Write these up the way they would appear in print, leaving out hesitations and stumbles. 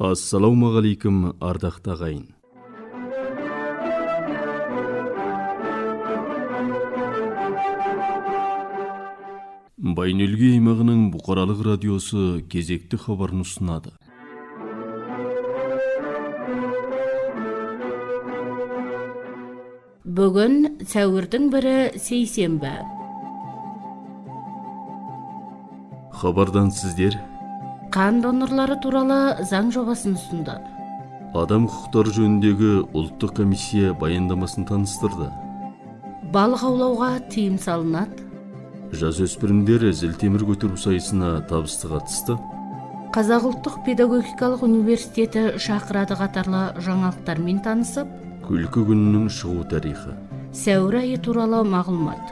Ассалаумағалейкум, ардақты ағайын. Байнөлге аймағының бұқаралық радиосы кезекті хабарын ұсынады. Бүгін сәуірдің 1-і сейсенбі. Хабардан сіздер Қан донорлары туралы заң жобасын ұсынды. Адам құқықтары жөніндегі ұлттық комиссия баяндамасын таныстырды. Балық аулауға тыйым салынады. Жасөспірімдер зілтемір көтеру сайысына табысты қатысты. Қазақ ұлттық педагогикалық университеті шақырады қатарлы жаңалықтармен танысып, Күлкі күнінің шығу тарихы, сәуір айы туралы мағлұмат,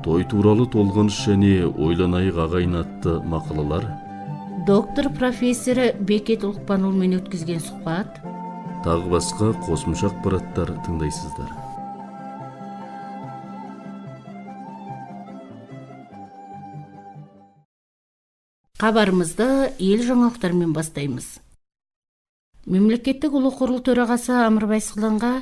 той туралы толғаныш және ойланайық ағайын атты мақалалар, доктор профессоры Бекет Ұлықпанұлымен өткізген сұхбат, тағы басқа қосымша ақпараттар тыңдайсыздар. Хабарымызды ел жаңалықтарымен бастаймыз. Мемлекеттік ұлы құрыл төрағасы Амырбай Сығланға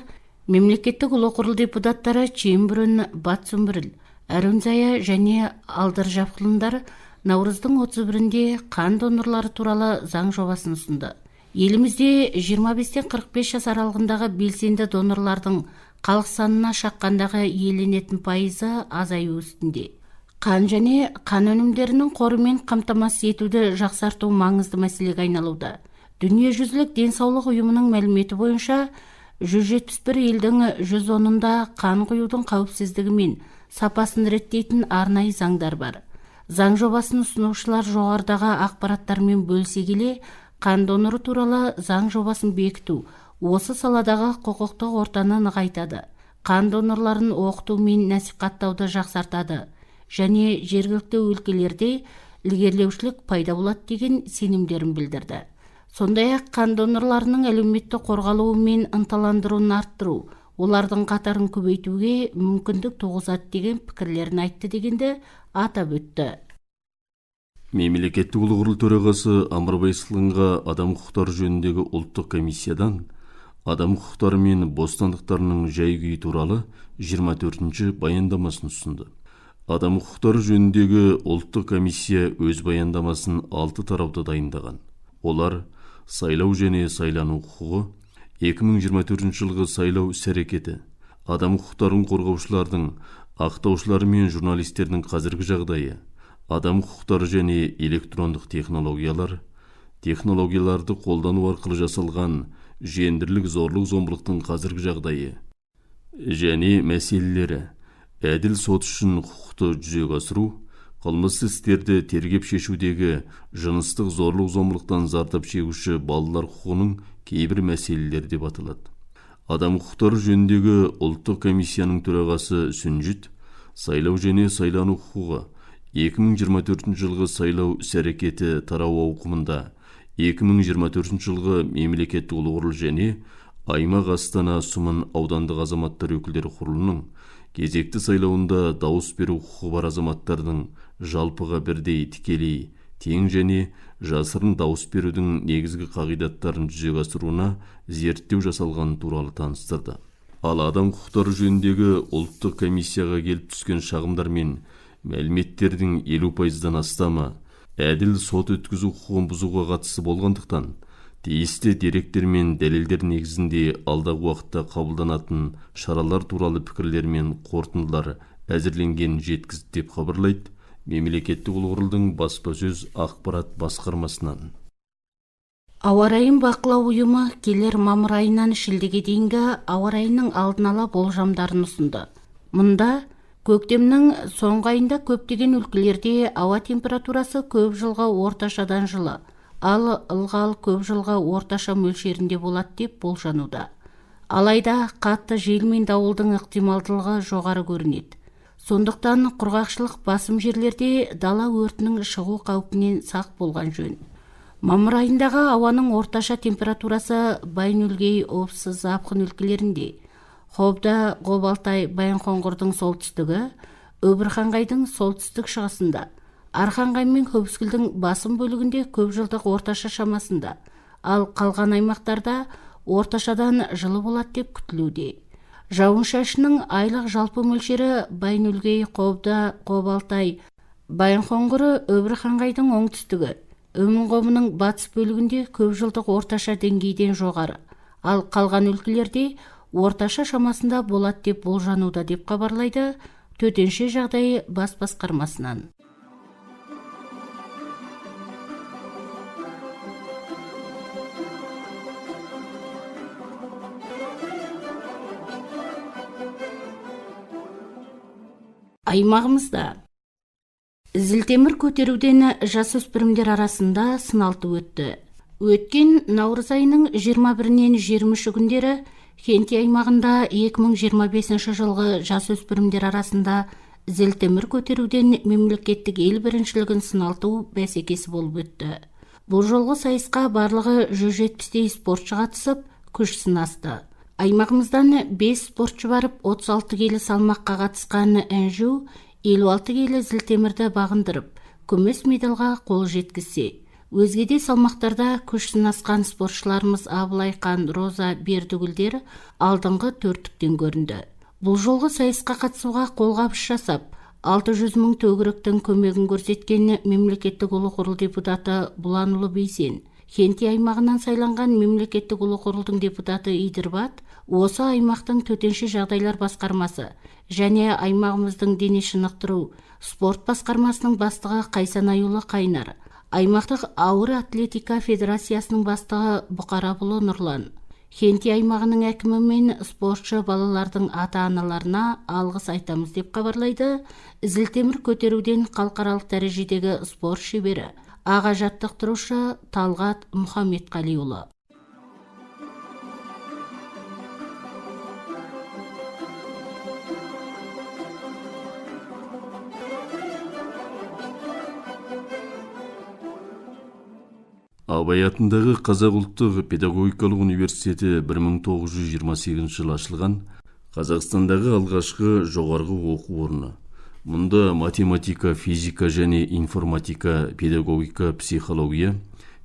мемлекеттік ұлы құрыл депутаттары Чембүрін, Батсүмбіріл, Әрөнзая және Алдыр Жапқылындар Наурыздың 31-інде қан донорлары туралы заң жобасын ұсынды. Елімізде 25-45 жас аралығындағы белсенді донорлардың халық санына шаққандағы иеленетін пайызы азаю үстінде. Қан және қан өнімдерінің қорымен қамтамасыз етуді жақсарту маңызды мәселеге айналуда. Дүниежүзілік денсаулық ұйымының мәліметі бойынша 171 елдің 110-ында қан құюдың қауіпсіздігі мен сапасын реттейтін арнайы заңдар бар. Заң жобасын ұсынушылар жоғарыдағы ақпараттармен бөлісе келе, қан доноры туралы заң жобасын бекіту осы саладағы құқықтық ортаны нығайтады. Қан донорларын оқыту мен насихаттауды жақсартады және жергілікті өлкелерде ілгерілеушілік пайда болады деген сенімдерін білдірді. Сондай-ақ қан донорларының әлеуметтік қорғалуы мен ынталандыруын арттыру, олардың қатарын көбейтуге мүмкіндік туғызады деген пікірлерін айтты дегенді атап өтті. Мемлекеттік ұлы құрыл төрағасы Амырбай Сығланға адам құқықтары жөніндегі ұлттық комиссиядан адам құқықтары мен бостандықтарының жай-күйі туралы 24-ші баяндамасын ұсынды. Адам құқықтары жөніндегі ұлттық комиссия өз баяндамасын 6 тарауда дайындаған. Олар сайлау және сайлану құқығы, 2024 жылғы сайлау іс-әрекеті, адам құқықтарын қорғаушылардың, ақтаушылары мен журналистердің қазіргі жағдайы, адам құқықтары және электрондық технологиялар, технологияларды қолдану арқылы жасалған жендірлік зорлық-зомбылықтың қазіргі жағдайы және мәселелері, әділ сот үшін құқықты жүзеге асыру, қылмысты істерді тергеп шешудегі жыныстық зорлық-зомбылықтан зардап шегуші балалар құқығының кейбір мәселелері деп аталады. Адам құқықтары жөніндегі ұлттық комиссияның төрағасы Сүнжіт, сайлау және сайлану құқығы, 2024 жылғы сайлау іс-әрекеті тарау ауқымында 2024 жылғы мемлекеттік ұлы құрыл және аймақ Астана Сұмын аудандық азаматтар өкілдері құрылының кезекті сайлауында дауыс беру құқығы бар азаматтардың жалпыға бірдей тікелей, тең және жасырын дауыс берудің негізгі қағидаттарын жүзеге асыруына зерттеу жасалған туралы таныстырды. Ал адам құқықтары жөніндегі ұлттық комиссияға келіп түскен шағымдар мен мәліметтердің 50%-дан астамы әділ сот өткізу құқығын бұзуға қатысы болғандықтан, тиісті деректер мен дәлелдер негізінде алдағы уақытта қабылданатын шаралар туралы пікірлер мен қорытындылар әзірленген жеткізді деп хабарлайды Мемлекеттік ұлы құрылдың баспасөз ақпарат басқармасынан. Ауа райын бақылау ұйымы келер мамыр айынан шілдеге дейінгі ауа райының алдын ала болжамдарын ұсынды. Мұнда көктемнің соңғы айында көптеген өлкелерде ауа температурасы көп жылға орташадан жылы, ал ылғал көп жылға орташа мөлшерінде болады деп болжануда. Алайда қатты жел мен дауылдың ықтималдылығы жоғары көрінеді. Сондықтан құрғақшылық басым жерлерде дала өртінің шығу қаупінен сақ болған жөн. Мамыр айындағы ауаның орташа температурасы Байнөлгей, Обсы, Запқын өлкелерінде, Қобда, Қобалтай, Баянқоңғырдың солтүстігі, Өбірханғайдың солтүстік шығысында, Арханғай мен Көпскілдің басым бөлігінде көп жылдық орташа шамасында, ал қалған аймақтарда орташадан жылы болады деп күтілуде. Жауын-шашынның айлық жалпы мөлшері Байнөлгей, Қобда, Қобалтай, Байынқоңғыры, Өбірханғайдың оңтүстігі, Өмінғомының батыс бөлігінде көп жылдық орташа деңгейден жоғары, ал қалған өлкелерде орташа шамасында болады деп болжануда деп хабарлайды Төтенше жағдай бас басқармасынан. Аймағымызда зілтемір көтеруден жасөспірімдер арасында сыналту өтті. Өткен наурыз айының 21-нен 23 күндері Хенти аймағында 2025 жылғы жасөспірімдер арасында зілтемір көтеруден мемлекеттік ел біріншілігін сыналту бәсекесі болып өтті. Бұл жолғы сайысқа барлығы 170 спортшы қатысып, күш сынасты. Аймағымыздан 5 спортшы барып, 36 келі салмаққа қатысқан Әнжу 56 келі зілтемірді бағындырып, күміс медалға қол жеткізсе, өзге де салмақтарда күш сынасқан спортшыларымыз Абылайқан, Роза, Бердігүлдер алдыңғы төрттіктен көрінді. Бұл жолғы сайысқа қатысуға қолғабыс жасап, 600 мың төгіректің көмегін көрсеткен мемлекеттік ұлы құрыл депутаты Бұланұлы Бейсен, Хенти аймағынан сайланған мемлекеттік ұлы құрылдың депутаты Идірбат, осы аймақтың төтенше жағдайлар басқармасы және аймағымыздың дене шынықтыру спорт басқармасының бастығы Қайсанайұлы Қайнар, аймақтық ауыр атлетика федерациясының бастығы Бұқарабұлы Нұрлан, Хенти аймағының әкімі мен спортшы балалардың ата-аналарына алғыс айтамыз деп хабарлайды зілтемір көтеруден халықаралық дәрежедегі спорт шебері, аға жаттықтырушы Талғат Мұхамедқалиұлы. Абай атындағы Қазақ ұлттық педагогикалық университеті 1928 жылы ашылған Қазақстандағы алғашқы жоғарғы оқу орны. Мұнда математика, физика және информатика, педагогика, психология,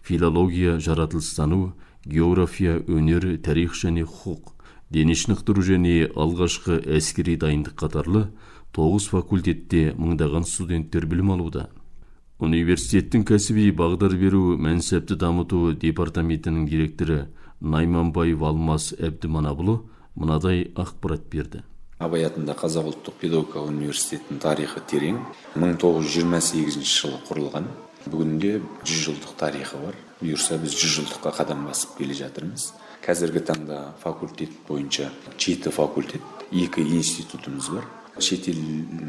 филология, жаратылыстану, география, өнер, тарих және құқық, дене шынықтыру және алғашқы әскери дайындық қатарлы 9 факультетте мыңдаған студенттер білім алуда. Университеттің кәсіби бағдар беру мәнсәпті дамыту департаментінің директоры Найманбай Валмас Әбдіманабұлы мынадай ақпарат берді. Абай атындағы Қазақ ұлттық педагогикалық университетінің тарихы терең. 1928 жылы құрылған. Бүгінде 100 жылдық тарихы бар. Бұйырса біз 100 жылдыққа қадам басып келе жатырмыз. Қазіргі таңда факультет бойынша 7 факультет, 2 институтымыз бар. Шетел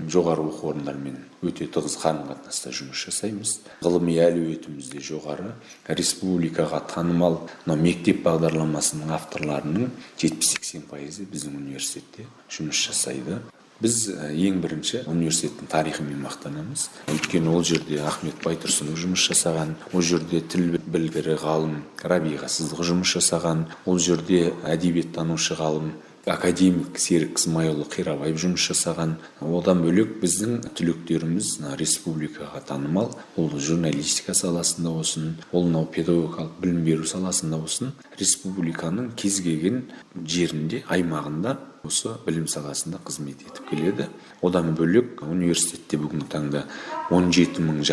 жоғары оқу орындарымен өте тығыз қарым-қатынаста жұмыс жасаймыз. Ғылыми әлеуетіміз де жоғары. Республикаға танымал мектеп бағдарламасының авторларының 70-80% біздің университетте жұмыс жасайды. Біз ең бірінші университеттің тарихымен мақтанамыз. Өйткені ол жерде Ахмет Байтұрсынов жұмыс жасаған, ол жерде тіл білгірі ғалым Рабиға Сыздық жұмыс жасаған, ол жерде әдебиеттанушы ғалым академик Серік Исмайұлы Қирабаев жұмыс жасаған. Одан бөлек біздің түлектеріміз республикаға танымал, ол журналистика саласында болсын, ол педагогикалық білім беру саласында болсын, республиканың кез келген жерінде, аймағында осы білім саласында қызмет етіп келеді. Одан бөлек университетте бүгінгі таңда 17,5 мың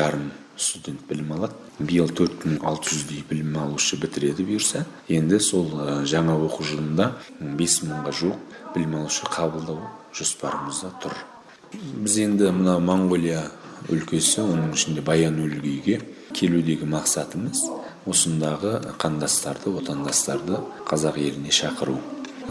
студент білім алады. Биыл 4600-дей білім алушы бітіреді бұйырса. Енді сол жаңа оқу жылында 5000-ға жуық білім алушы қабылдау жоспарымызда тұр. Біз енді мына Моңғолия өлкесі, оның ішінде Баян-Өлгейге келудегі мақсатымыз осындағы қандастарды, отандастарды қазақ еліне шақыру.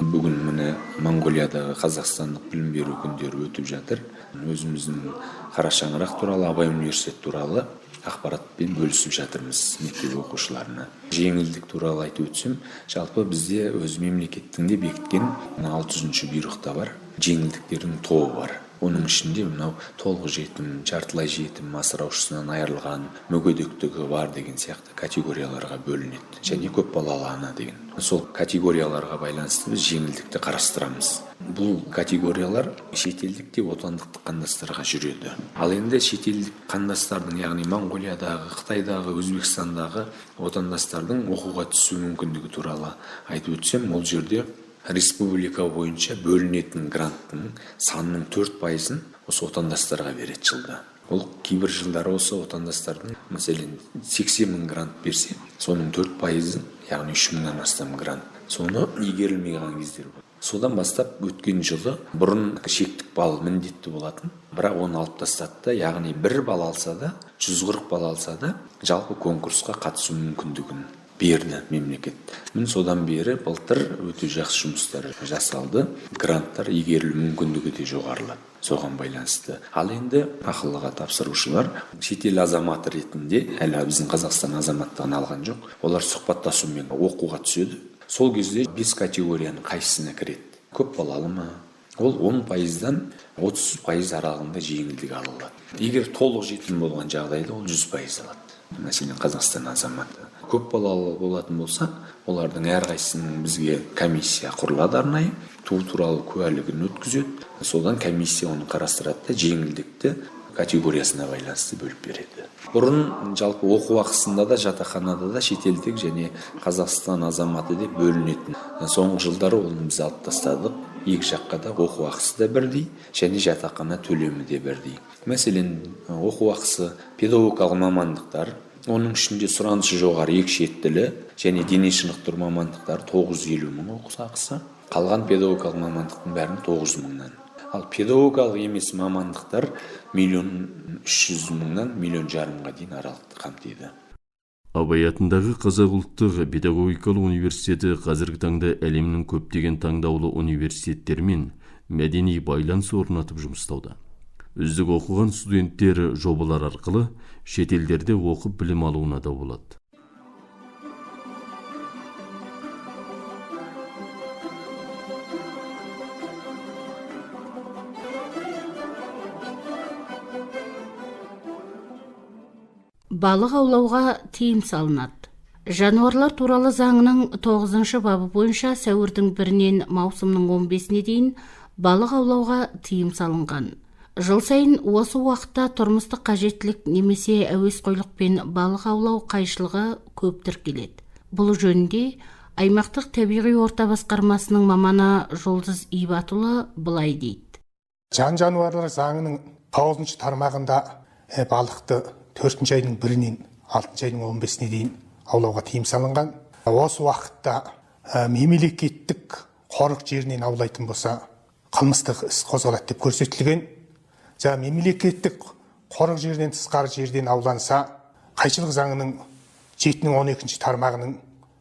Бүгін міне Моңғолиядағы қазақстандық білім беру күндері өтіп жатыр. Өзіміздің қара шаңырақ туралы, Абай университеті туралы ақпаратпен бөлісіп жатырмыз мектеп оқушыларына. Жеңілдік туралы айтып өтсем, жалпы бізде өз мемлекеттің де бекіткен 600-ші бұйрықта бар. Жеңілдіктердің тобы бар. Оның ішінде мынау толық жетім, жартылай жетім, асыраушысынан айырылған, мүгедектігі бар деген сияқты категорияларға бөлінеді. Және көп балалы ана деген. Сол категорияларға байланысты біз жеңілдікті қарастырамыз. Бұл категориялар шетелдік те отандық қандастарға жүреді. Ал енді шетелдік қандастардың, яғни Моңғолиядағы, Қытайдағы, Өзбекстандағы отандастардың оқуға түсу мүмкіндігі туралы айтып өтсем, ол жерде республика бойынша бөлінетін гранттың санының 4%-ын осы отандастарға береді жылда. Ол кейбір жылдары осы отандастардың, мәселен, 80 мың грант берсе, соның 4%-ын, яғни 3 мыңнан астам грант, соны игерілмей қалған кездер болды. Содан бастап өткен жылы бұрын шектік балл міндетті болатын, бірақ оны алып тастады да, яғни 1 балл алса да, 140 балл алса да, жалпы конкурсқа қатысу мүмкіндігін берді мемлекет. Мен содан бері былтыр өте жақсы жұмыстар жасалды. Гранттар игерілу мүмкіндігі де жоғарылады. Соған байланысты. Ал енді ақылыға тапсырушылар шетел азаматы ретінде, әлі біздің Қазақстан азаматтығын алған жоқ, олар сұхбаттасумен оқуға түседі. Сол кезде 5 категорияның қайсысына кіреді? Көп балалы ма? Ол 10%-дан 30% аралығында жеңілдік алынады. Егер толық жетім болған жағдайда ол 100% алады. Мәселен, Қазақстан азаматы көп балалы болатын болса, олардың әрқайсысының бізге комиссия құрылады арнайы, туу туралы куәлігін өткізеді. Содан комиссия оны қарастырады да жеңілдікті категориясына байланысты бөліп береді. Бұрын жалпы оқу ақысында да, жатақханада да шетелдік және Қазақстан азаматы деп бөлінетін. Соңғы жылдары оны біз алып тастадық. Екі жаққа да оқу ақысы да бірдей, және жатақхана төлемі де бірдей. Мәселен, оқу ақысы педагогикалық мамандықтар, оның ішінде сұранысы жоғары екі шет тілі және дене шынықтыру мамандықтар 950 мың оқу ақысы. Қалған педагогикалық мамандықтың бәрін 900 мыңнан. Ал педагогикалық емес мамандықтар 1 300 000-нан 1,5 миллионға дейін аралықты қамтиды. Абай атындағы Қазақ ұлттық педагогикалық университеті қазіргі таңда әлемнің көптеген таңдаулы университеттермен мәдени байланыс орнатып жұмыстауда. Үздік оқыған студенттер жобалар арқылы шетелдерде оқып білім алуына да болады. Балық аулауға тыйым салынады. Жануарлар туралы заңының 9 бабы бойынша сәуірдің 1-нен маусымның 15-не дейін балық аулауға тыйым салынған. Жыл сайын осы уақытта тұрмыстық қажеттілік немесе әуесқойлықпен балық аулау қайшылығы көп тіркеледі. Бұл жөнінде аймақтық табиғи орта басқармасының маманы Жұлдыз Ибатұлы былай дейді. Жануарлар заңының 9 тармағында балықты 4 айдың 1-нен 6 айдың 15-не дейін аулауға тыйым салынған. Осы уақытта мемлекеттік қорық жерінен аулайтын болса, қылмыстық іс қозғалады деп көрсетілген. Мемлекеттік қорық жерінен тысқары жерден ауланса, қайшылық заңының 7-12 тармағының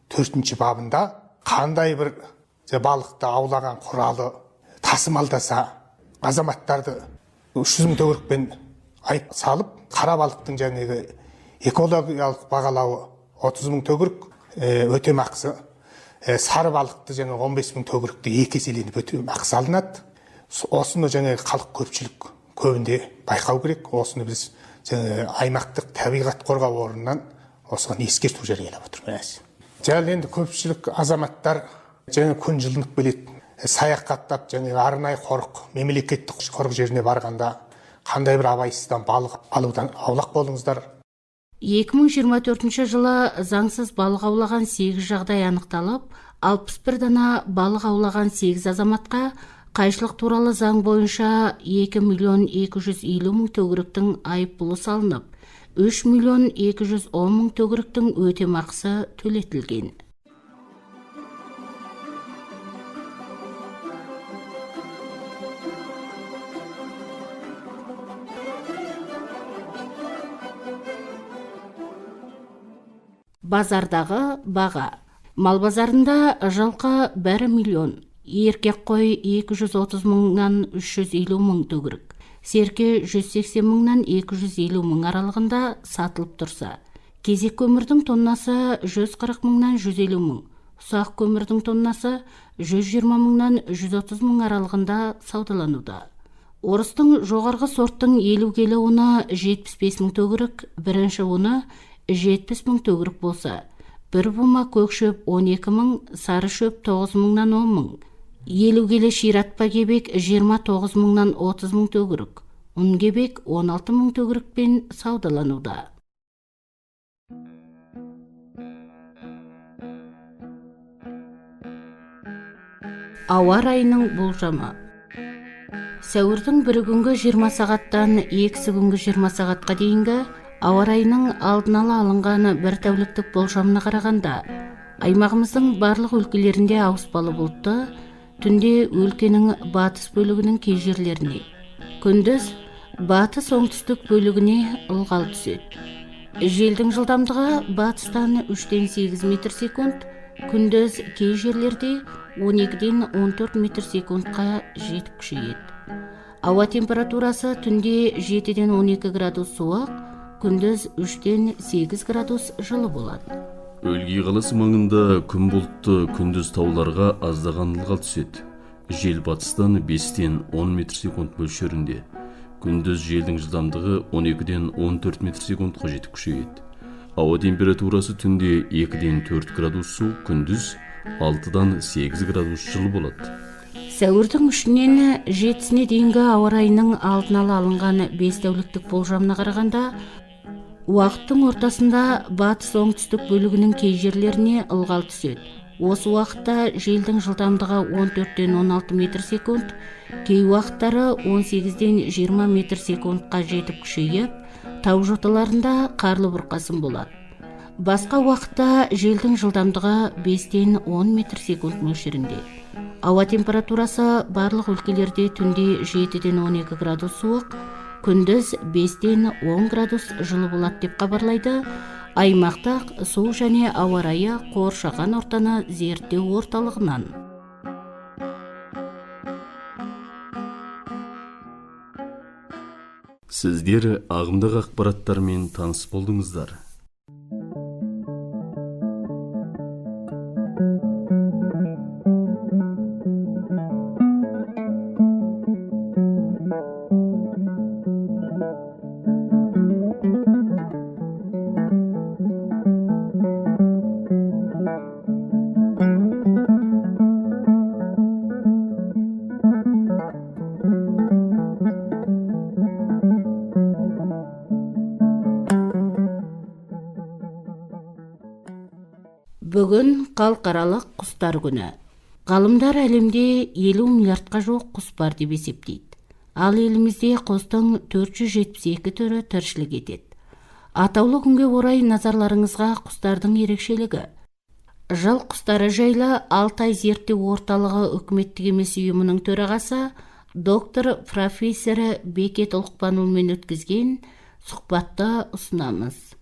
4 бабында қандай бір балықты аулаған құралы тасымалдаса, азаматтарды 300 000 төгірікпен айып салып, қара балықтың жаңағы экологиялық бағалауы 30 000 төгірік өтемақысы, сары балықты жаңа 15 000 төгірікті 2 еселеніп өтемақысы алынады. Осыны жаңағы халық көпшілік көбінде байқау керек. Осыны біз аймақтық табиғат қорғау орнынан осыған ескерту жариялап отырмыз. Енді көпшілік азаматтар күн жылынып келеді, саяхаттап арнайы қорық, мемлекеттік қорық жеріне барғанда қандай бір абайсыздан балық алудан аулақ болыңыздар. 2024 жылы заңсыз балық аулаған 8 жағдай анықталып, 61 дана балық аулаған 8 азаматқа қайшылық туралы заң бойынша 2.250.000 төгіріктің айыппұлы салынып, 3.210.000 төгіріктің өтемақысы төлетілген. Базардағы баға. Мал базарында жылқы 1 миллион, еркек қой 230 мыңнан 350 мың төгірік, серке 180 мыңнан 250 мың аралығында сатылып тұрса, кезек көмірдің тоннасы 140 мыңнан 150 мың, ұсақ көмірдің тоннасы 120 мыңнан 130 мың аралығында саудалануда. Орыстың жоғарғы сорттың 50 келі уны 75 мың төгірік, бірінші уны 70 мың төгірік болса, бір бума көк шөп 12 мың, сары шөп 9 мыңнан 10 мың, 50 келі ширатпа кебек 29 мыңнан 30 мың төгірік, ұн кебек 16 мың төгірікпен саудалануда. Ауа райының болжамы. Сәуірдің 1 күнгі 20 сағаттан 2 күнгі 20 сағатқа дейінгі ауа райының алдын ала алынғаны бір тәуліктік болжамына қарағанда, аймағымыздың барлық өлкелерінде ауыспалы бұлтты, түнде өлкенің батыс бөлігінің кей жерлеріне, күндіз батыс оңтүстік бөлігіне ылғал түседі. Желдің жылдамдығы батыстан 3-8 метр секунд, күндіз кей жерлерде 12-14 метр секундқа жетіп күшейеді. Ауа температурасы түнде 7-12 градус суық, күндіз 3-8 градус жылы болады. Өлгей қаласы маңында күн бұлтты, күндіз тауларға аздаған ылғал түседі. Жел батыстан 5-10 метр секунд мөлшерінде. Күндіз желдің жылдамдығы 12-14 метр секундқа жетіп күшейеді. Ауа температурасы түнде 2-4 градус суық, күндіз 6-8 градус жылы болады. Сәуірдің 3-нен 7-сіне дейінгі ауа райының алдын ала алынған 5 тәуліктік болжамына қарағанда, уақыттың ортасында батыс оңтүстік бөлігінің кей жерлеріне ылғал түседі. Осы уақытта желдің жылдамдығы 14-16 метр секунд, кей уақыттары 18-20 метр секундқа жетіп күшейіп, тау жоталарында қарлы бұрқасын болады. Басқа уақытта желдің жылдамдығы 5-10 метр секунд мөлшерінде. Ауа температурасы барлық өлкелерде түнде 7-12 градус суық, күндіз 5-10 градус жылы болады деп хабарлайды аймақтық су және ауа райы қоршаған ортаны зерттеу орталығынан. Сіздер ағымдағы ақпараттармен таныс болдыңыздар. Бүгін халықаралық құстар күні. Ғалымдар әлемде 50 миллиардқа жоқ құс бар деп есептейді. Ал елімізде құстың 472 түрі тіршілік етеді. Атаулы күнге орай назарларыңызға құстардың ерекшелігі. Жыл құстары жайлы Алтай зерттеу орталығы үкіметтік емес ұйымының төрағасы доктор профессоры Бекет Ұлықпанұлымен өткізген сұхбатты ұсынамыз.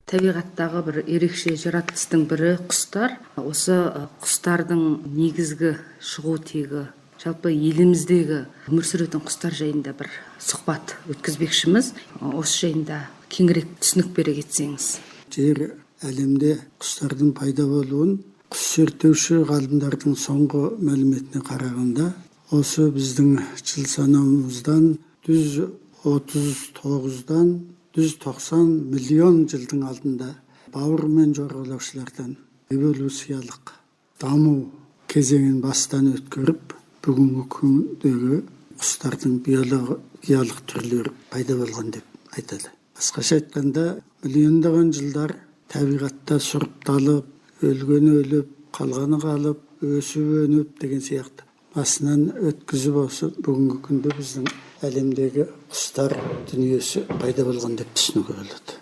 Табиғаттағы бір ерекше жаратылыстың бірі құстар. Осы құстардың негізгі шығу тегі, жалпы еліміздегі өмір сүретін құстар жайында бір сұхбат өткізбекшіміз. Осы жайында кеңірек түсінік бере кетсеңіз. Жер әлемде құстардың пайда болуын құс зерттеуші ғалымдардың соңғы мәліметіне қарағанда, осы біздің жыл санауымыздан 139-дан 190 миллион жылдың алдында бауыр мен жорғалаушылардан эволюциялық даму кезеңін бастан өткеріп, бүгінгі күндегі құстардың биологиялық түрлері пайда болған деп айтады. Басқаша айтқанда, миллиондаған жылдар табиғатта сұрыпталып, өлгені өліп, қалғаны қалып, өсіп өніп деген сияқты басынан өткізіп осы бүгінгі күнде біздің әлемдегі құстар дүниесі пайда болған деп түсінуге болады.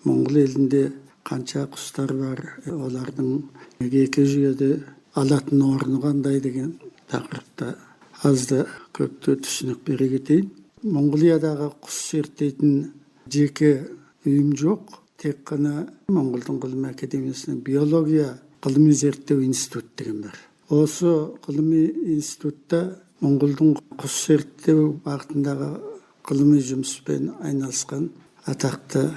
Моңғол елінде қанша құстар бар, олардың екі жүйеде алатын орны қандай деген тақырыпта азды көпті түсінік бере кетейін. Моңғолиядағы құс зерттейтін жеке ұйым жоқ, тек қана Моңғолдың ғылым академиясының биология ғылыми зерттеу институт деген бар. Осы ғылыми институтта Моңғолдың құс зерттеу бағытындағы ғылыми жұмыспен айналысқан атақты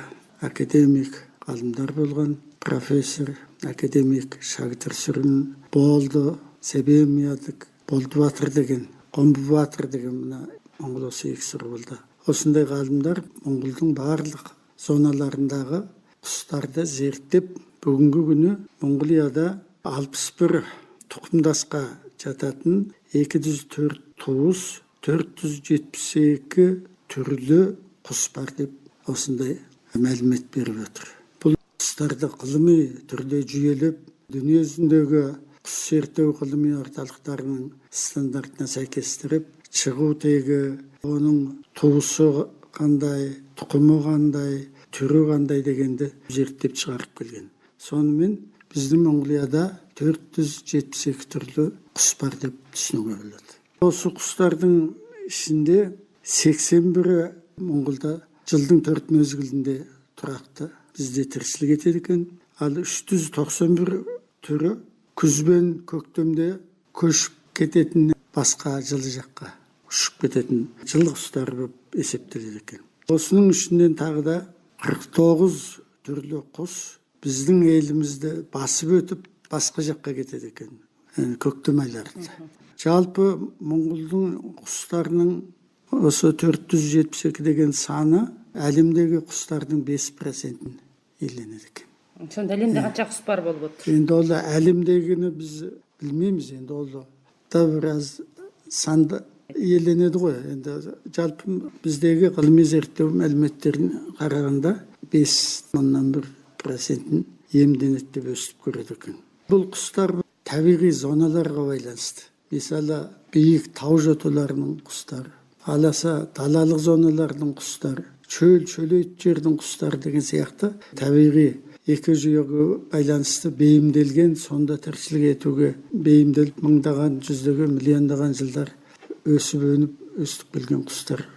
академик ғалымдар болған профессор, академик Шагдыр Сүрін, Болды, Себемиядық, Болды Батыр деген, Қомбы Батыр деген Моңғол осы екі болды. Осындай ғалымдар Моңғолдың барлық зоналарындағы құстарды зерттеп, бүгінгі күні Моңғолияда 61 тұқымдасқа жататын 204 туыс, 472 түрлі құс бар деп осындай мәлімет беріп отыр. Бұл құстарды ғылыми түрде жүйелеп, дүние жүзіндегі құс зерттеу ғылыми орталықтарының стандартына сәйкестіріп, шығу тегі, оның туысы қандай, тұқымы қандай, түрі қандай дегенді зерттеп шығарып келген. Сонымен біздің Моңғолияда 472 түрлі құс бар деп түсінуге болады. Осы құстардың ішінде 81-і Моңғолда жылдың 4 мезгілінде тұрақты бізде тіршілік етеді екен. Ал 391 түрі күз бен көктемде көшіп кететін, басқа жылы жаққа ұшып кететін жылы құстар болып есептеледі екен. Осының ішінен тағы да 49 түрлі құс біздің елімізді басып өтіп басқа жаққа кетеді екен, көктем айларында. Жалпы Моңғолдың құстарының осы 472 деген саны әлемдегі құстардың 5%-ін иеленеді екен. Сонда әлемде қанша құс бар болып отыр? Енді ол әлемдегіні біз білмейміз, енді ол да біраз санды иеленеді ғой. Енді жалпы біздегі ғылыми зерттеу мәліметтерін қарағанда 5,1%-ін иемденеді деп өстіп көреді екен. Бұл құстар табиғи зоналарға байланысты. Мысалы, биік тау жоталарының құстары, аласа далалық зоналардың құстары, шөлейт жердің құстары деген сияқты табиғи екі жүйеге байланысты бейімделген, сонда тіршілік етуге бейімделіп мыңдаған, жүздеген, миллиондаған жылдар өсіп-өніп өстіп келген құстар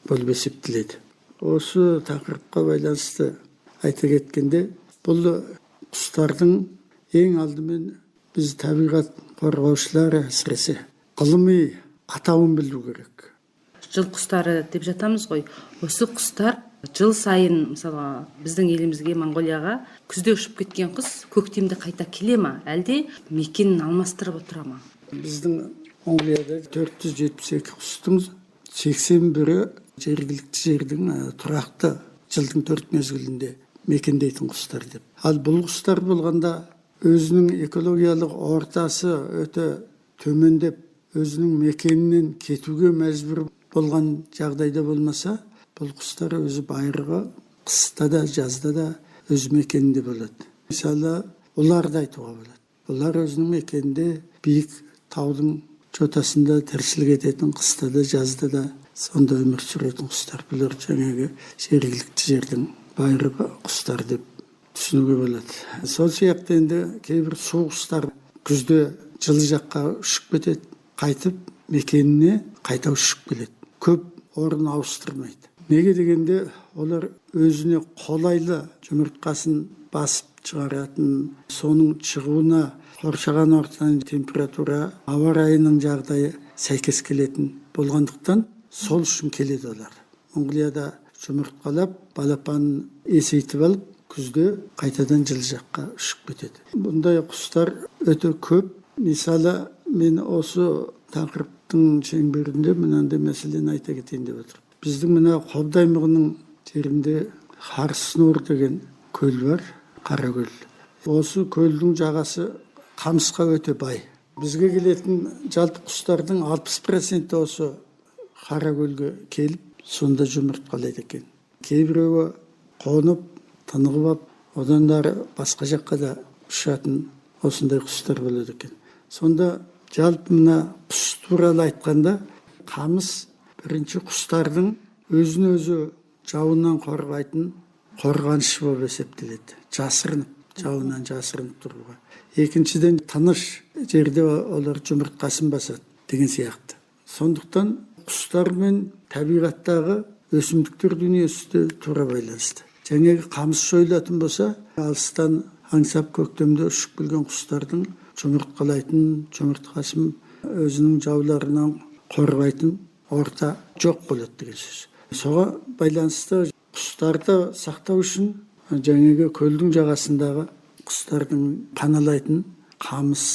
болып есептеледі. Осы тақырыпқа байланысты айта кеткенде, бұл құстардың ең алдымен біз табиғат қорғаушылар әсіресе ғылыми атауын білу керек. Жыл құстары деп жатамыз ғой. Осы құстар жыл сайын, мысалы, біздің елімізге, Моңғолияға күзде ұшып кеткен құс көктемде қайта келе ма, әлде мекенін алмастырып отыра ма? Біздің Моңғолияда 472 құстың 81-і жергілікті жердің тұрақты жылдың 4 мезгілінде мекендейтін құстар деп. Ал бұл құстар болғанда өзінің экологиялық ортасы өте төмендеп, өзінің мекенінен кетуге мәжбүр болған жағдайда болмаса, бұл құстар өзі байырғы қыста да, жазда да өз мекенінде болады. Мысалы, оларды айтуға болады. Олар өзінің мекенінде биік таудың жотасында тіршілік ететін, қыста да, жазда да сонда өмір сүретін құстар. Бұлар жаңағы жергілікті жердің байырғы құстар деп түсінуге болады. Сол сияқты енді кейбір су құстар күзде жылы жаққа ұшып кетеді, қайтып мекеніне қайта ұшып келеді. Көп орын ауыстырмайды. Неге дегенде олар өзіне қолайлы жұмыртқасын басып шығаратын, соның шығуына қоршаған ортаның температура, ауа райының жағдайы сәйкес келетін болғандықтан сол үшін келеді олар. Моңғолияда жұмыртқалап, балапанын есейтіп алып, күзде қайтадан жылы жаққа ұшып кетеді. Бұндай құстар өте көп. Мысалы, мен осы тақырыптың шеңберінде мынандай мәселені айта кетейін деп отырмын. Біздің мына Қобдаймығының жерінде Харснур деген көл бар, Қаракөл. Осы көлдің жағасы қамысқа өте бай. Бізге келетін жалпы құстардың 60% осы Қаракөлге келіп, сонда жұмыртқалайды екен. Кейбіреуі қонып, тынығып алып, одан басқа жаққа да ұшатын осындай құстар болады екен. Сонда жалпы мына құс туралы айтқанда, қамыс бірінші құстардың өзін өзі жауынан қорғайтын қорғанышы болып есептеледі. Жасырынып, жауынан жасырынып тұруға. Екіншіден, тыныш жерде олар жұмыртқасын басады деген сияқты. Сондықтан құстар мен табиғаттағы өсімдіктер дүниесі де тура байланысты. Жаңағы қамыс жойылатын болса, алыстан аңсап көктемде ұшып келген құстардың жұмыртқалайтын, жұмыртқасын өзінің жауларынан қорғайтын орта жоқ болады деген сөз. Соға байланысты құстарды сақтау үшін жаңағы көлдің жағасындағы құстардың паналайтын қамыс,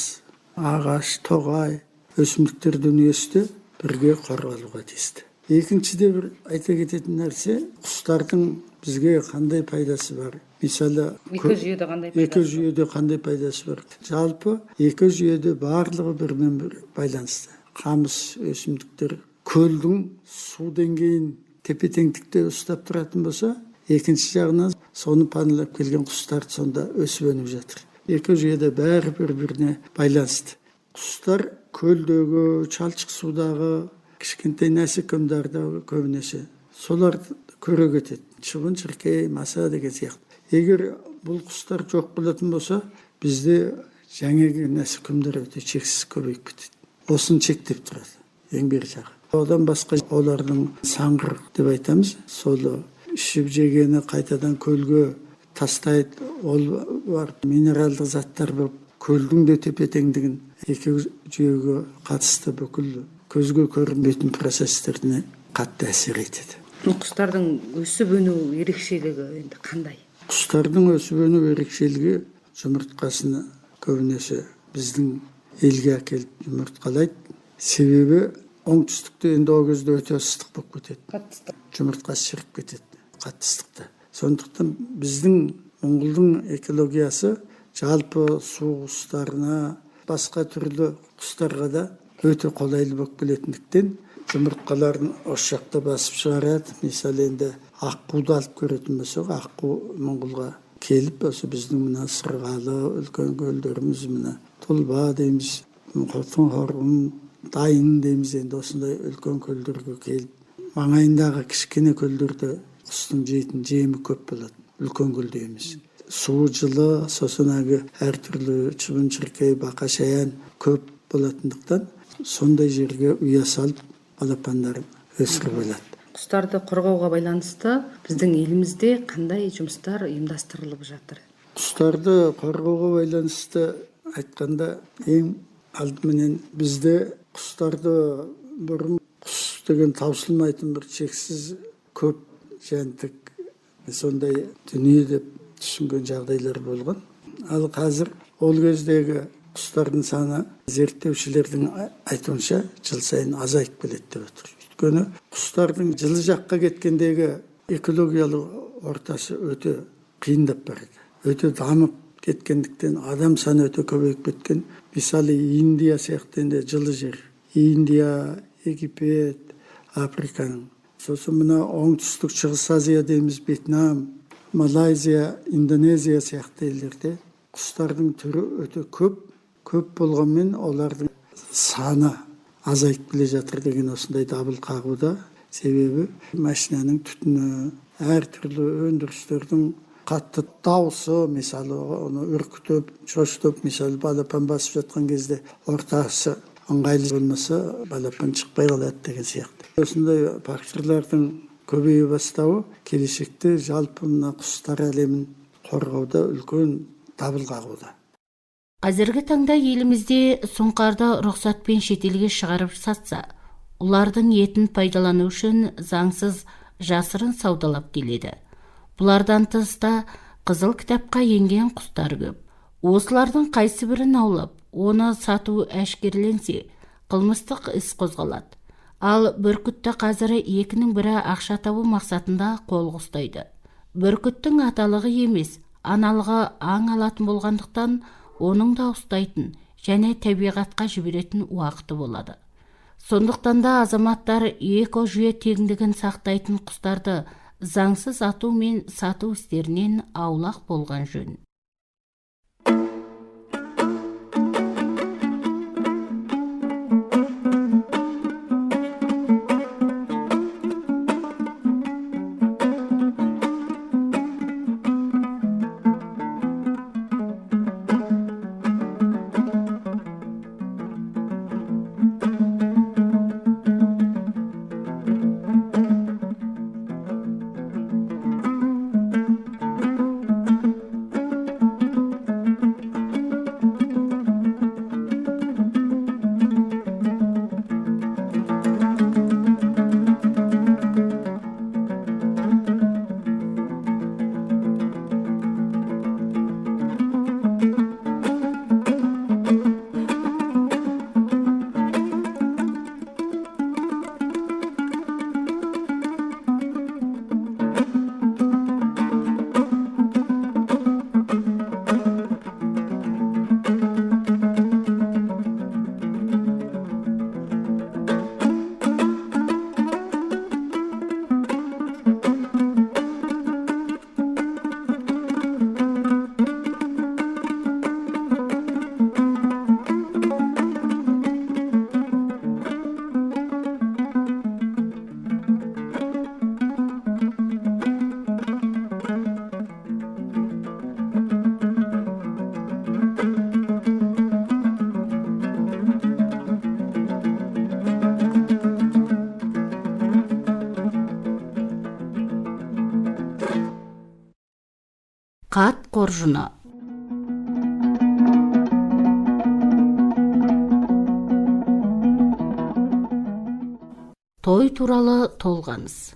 ағаш, тоғай, өсімдіктер дүниесі де бірге қорғалуға тиісті. Екіншіде бір айта кететін нәрсе, құстардың бізге қандай пайдасы бар? Мысалы, экожүйеде қандай пайдасы? экожүйеде қандай пайдасы бар? Жалпы экожүйеде барлығы бірімен бір байланысты. Қамыс өсімдіктер көлдің су деңгейін тепе-теңдікте ұстап тұратын болса, екінші жағынан соны паналап келген құстар сонда өсіп өніп жатыр. Экожүйеде бәрі бір-біріне байланысты. Құстар көлдегі, шалшық судағы, кішкентай насекомдарды көбінесе соларды көре кетеді. Шыбын, шіркей, маса деген сияқты. Егер бұл құстар жоқ болатын болса, бізде жаңағы насекомдар өте шексіз көбейіп кетеді. Осыны шектеп тұрады ең бер жағы. Одан басқа олардың саңғыр деп айтамыз. Сол ішіп жегені қайтадан көлге тастайды. Ол бар минералдық заттар болып көлдің де тепе-теңдігін экожүйеге қатысты бүкіл көзге көрінбейтін процестеріне қатты әсер етеді. Құстардың өсіп өну ерекшелігі енді қандай? Құстардың өсіп өну ерекшелігі жұмыртқасына көбінесе біздің елге әкеліп жұмыртқалайды. Себебі оңтүстікте енді ол кезде өте ыстық болып кетеді. Қатты Жұмыртқасы шіріп кетеді қатты ыстықта. Сондықтан біздің Моңғолдың экологиясы жалпы су құстарына, басқа түрлі құстарға да өте қолайлы болып келетіндіктен жұмыртқаларын осы жақта басып шығарады. Мысалы енді аққуды алып көретін болсақ, аққу Моңғолға келіп, осы біздің мына Сырғалы үлкен көлдеріміз, мына Тұлба дейміз, Қотын-Хорғын, Дайын дейміз, енді осындай үлкен көлдерге келіп, маңайындағы кішкене көлдерде құстың жейтін жемі көп болады, үлкен көлде емес. Суы жылы, сосын әртүрлі шыбын-шіркей, бақа-шаян көп болатындықтан сондай жерге ұя салып балапандарын өсіріп алады. Құстарды қорғауға байланысты біздің елімізде қандай жұмыстар ұйымдастырылып жатыр? Құстарды қорғауға байланысты айтқанда ең алдыменен бізде құстарды бұрын құс деген таусылмайтын бір шексіз көп жәндік сондай дүние деп түсінген жағдайлар болған. Ал қазір ол кездегі құстардың саны зерттеушілердің айтуынша жыл сайын азайып келеді деп отыр. Өйткені құстардың жылы жаққа кеткендегі экологиялық ортасы өте қиындап барады. Өте дамып кеткендіктен адам саны өте көбейіп кеткен. Мысалы Индия сияқты енді жылы жер. Индия, Египет, Африканың. Сосын мына оңтүстік шығыс Азия дейміз, Вьетнам, Малайзия, Индонезия сияқты елдерде құстардың түрі өте көп болғанмен олардың саны азайып келе жатыр деген осындай дабыл қағуда. Себебі машинаның түтіні, әртүрлі өндірістердің қатты дауысы, мысалы оны үркітіп, шошытып, мысалы балапан басып жатқан кезде ортасы ыңғайлы болмаса балапан шықпай қалады деген сияқты. Осындай факторлардың көбейе бастауы келешекте жалпы мына құстар әлемін қорғауда үлкен дабыл қағуда. Қазіргі таңда елімізде сұңқарды рұқсатпен шетелге шығарып сатса, олардың етін пайдалану үшін заңсыз жасырын саудалап келеді. Бұлардан тыста қызыл кітапқа енген құстар көп. Осылардың қайсы бірін аулап, оны сату әшкерленсе, қылмыстық іс қозғалады. Ал бүркітті қазірі екінің бірі ақша табу мақсатында қолға ұстайды. Бүркіттің аталығы емес, аналығы аң алатын болғандықтан, оның да ұстайтын және табиғатқа жіберетін уақыты болады. Сондықтан да азаматтар экожүйе теңдігін сақтайтын құстарды заңсыз ату мен сату істерінен аулақ болған жөн. Қат қоржыны. Той туралы толғаныс.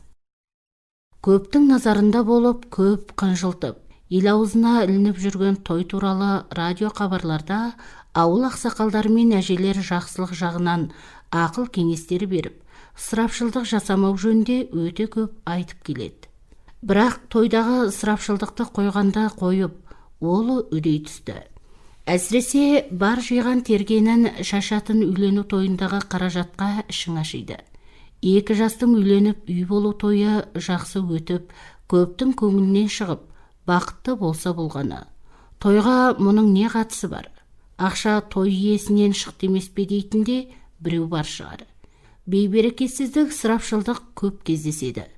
Көптің назарында болып, көп қынжылтып, ел аузына ілініп жүрген той туралы радио хабарларда ауыл ақсақалдары мен әжелер жақсылық жағынан ақыл кеңестер беріп, ысырапшылдық жасамау жөнінде өте көп айтып келеді. Бірақ тойдағы ысырапшылдықты қойғанда қойып, ол үдей түсті. Әсіресе бар жиған тергенін шашатын үйлену тойындағы қаражатқа ішің ашиды. Екі жастың үйленіп үй болу тойы жақсы өтіп, көптің көңілінен шығып, бақытты болса болғаны. Тойға мұның не қатысы бар? Ақша той иесінен шықты емес пе дейтінде біреу бар шығар. Бейберекетсіздік, ысырапшылдық көп кездеседі.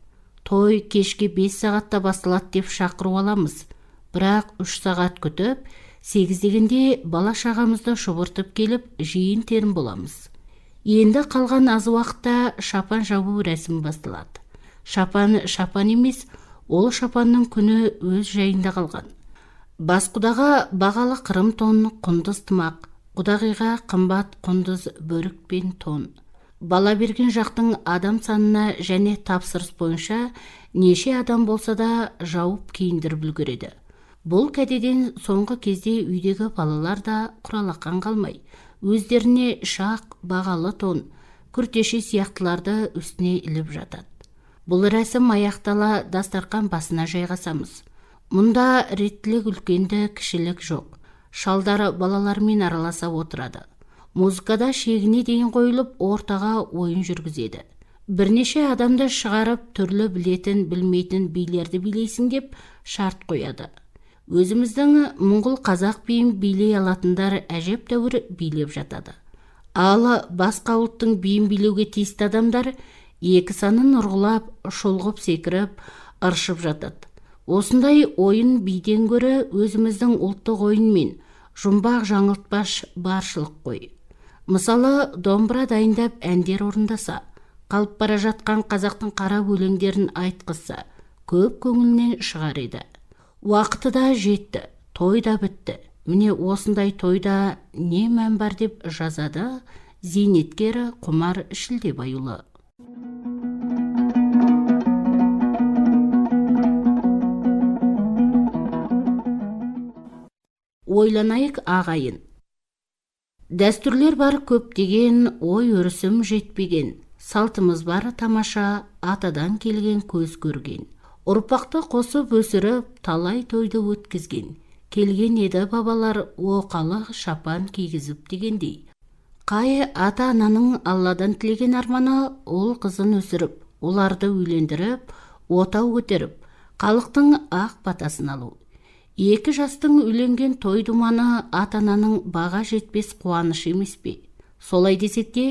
Той кешке 5 сағатта басталады деп шақыру аламыз. Бірақ 3 сағат күтіп, 8 дегенде бала шағамызды шұбыртып келіп, жиын терін боламыз. Енді қалған аз уақытта шапан жабу рәсімі басталады. Шапан емес, ол шапанның күні өз жайында қалған. Бас құдаға бағалы қырым тон, құндыз тымақ, құдағиға қымбат құндыз бөрік пен тон. Бала берген жақтың адам санына және тапсырыс бойынша неше адам болса да жауып киіндіріп үлгереді. Бұл кәдеден соңғы кезде үйдегі балалар да құралақан қалмай, өздеріне шақ, бағалы тон, күртеше сияқтыларды үстіне іліп жатады. Бұл рәсім аяқтала дастарқан басына жайғасамыз. Мұнда реттілік үлкенді кішілік жоқ. Шалдары балалармен араласа отырады. Музыкада шегіне дейін қойылып, ортаға ойын жүргізеді. Бірнеше адамды шығарып, түрлі білетін, білмейтін билерді билейсің деп шарт қояды. Өзіміздің мұңғыл қазақ биін билей алатындар әжептәуір билеп жатады. Ал басқа ұлттың биін билеуге тиісті адамдар екі санын ұрғылап, шолғып секіріп, ыршып жатады. Осындай ойын биден көрі өзіміздің ұлттық ойынмен жұмбақ жаңылтпаш баршылық қой. Мысалы, домбыра дайындап әндер орындаса, қалып бара жатқан қазақтың қара өлеңдерін айтқызса, көп көңілінен шығар еді. Уақыты да жетті, той да бітті. Міне осындай тойда не мән бар деп жазады зейнеткер Құмар Шілдебайұлы. Ойланайық ағайын. Дәстүрлер бар көптеген, ой өрісім жетпеген. Салтымыз бар тамаша, атадан келген көз көрген. Ұрпақты қосып өсіріп, талай тойды өткізген. Келген еді бабалар оқалы шапан кигізіп дегендей. Қай ата-ананың Алладан тілеген арманы ол қызын өсіріп, оларды үйлендіріп, отау көтеріп, халықтың ақ батасын алу. Екі жастың үйленген той думаны ата-ананың баға жетпес қуанышы емес пе? Солай десек те,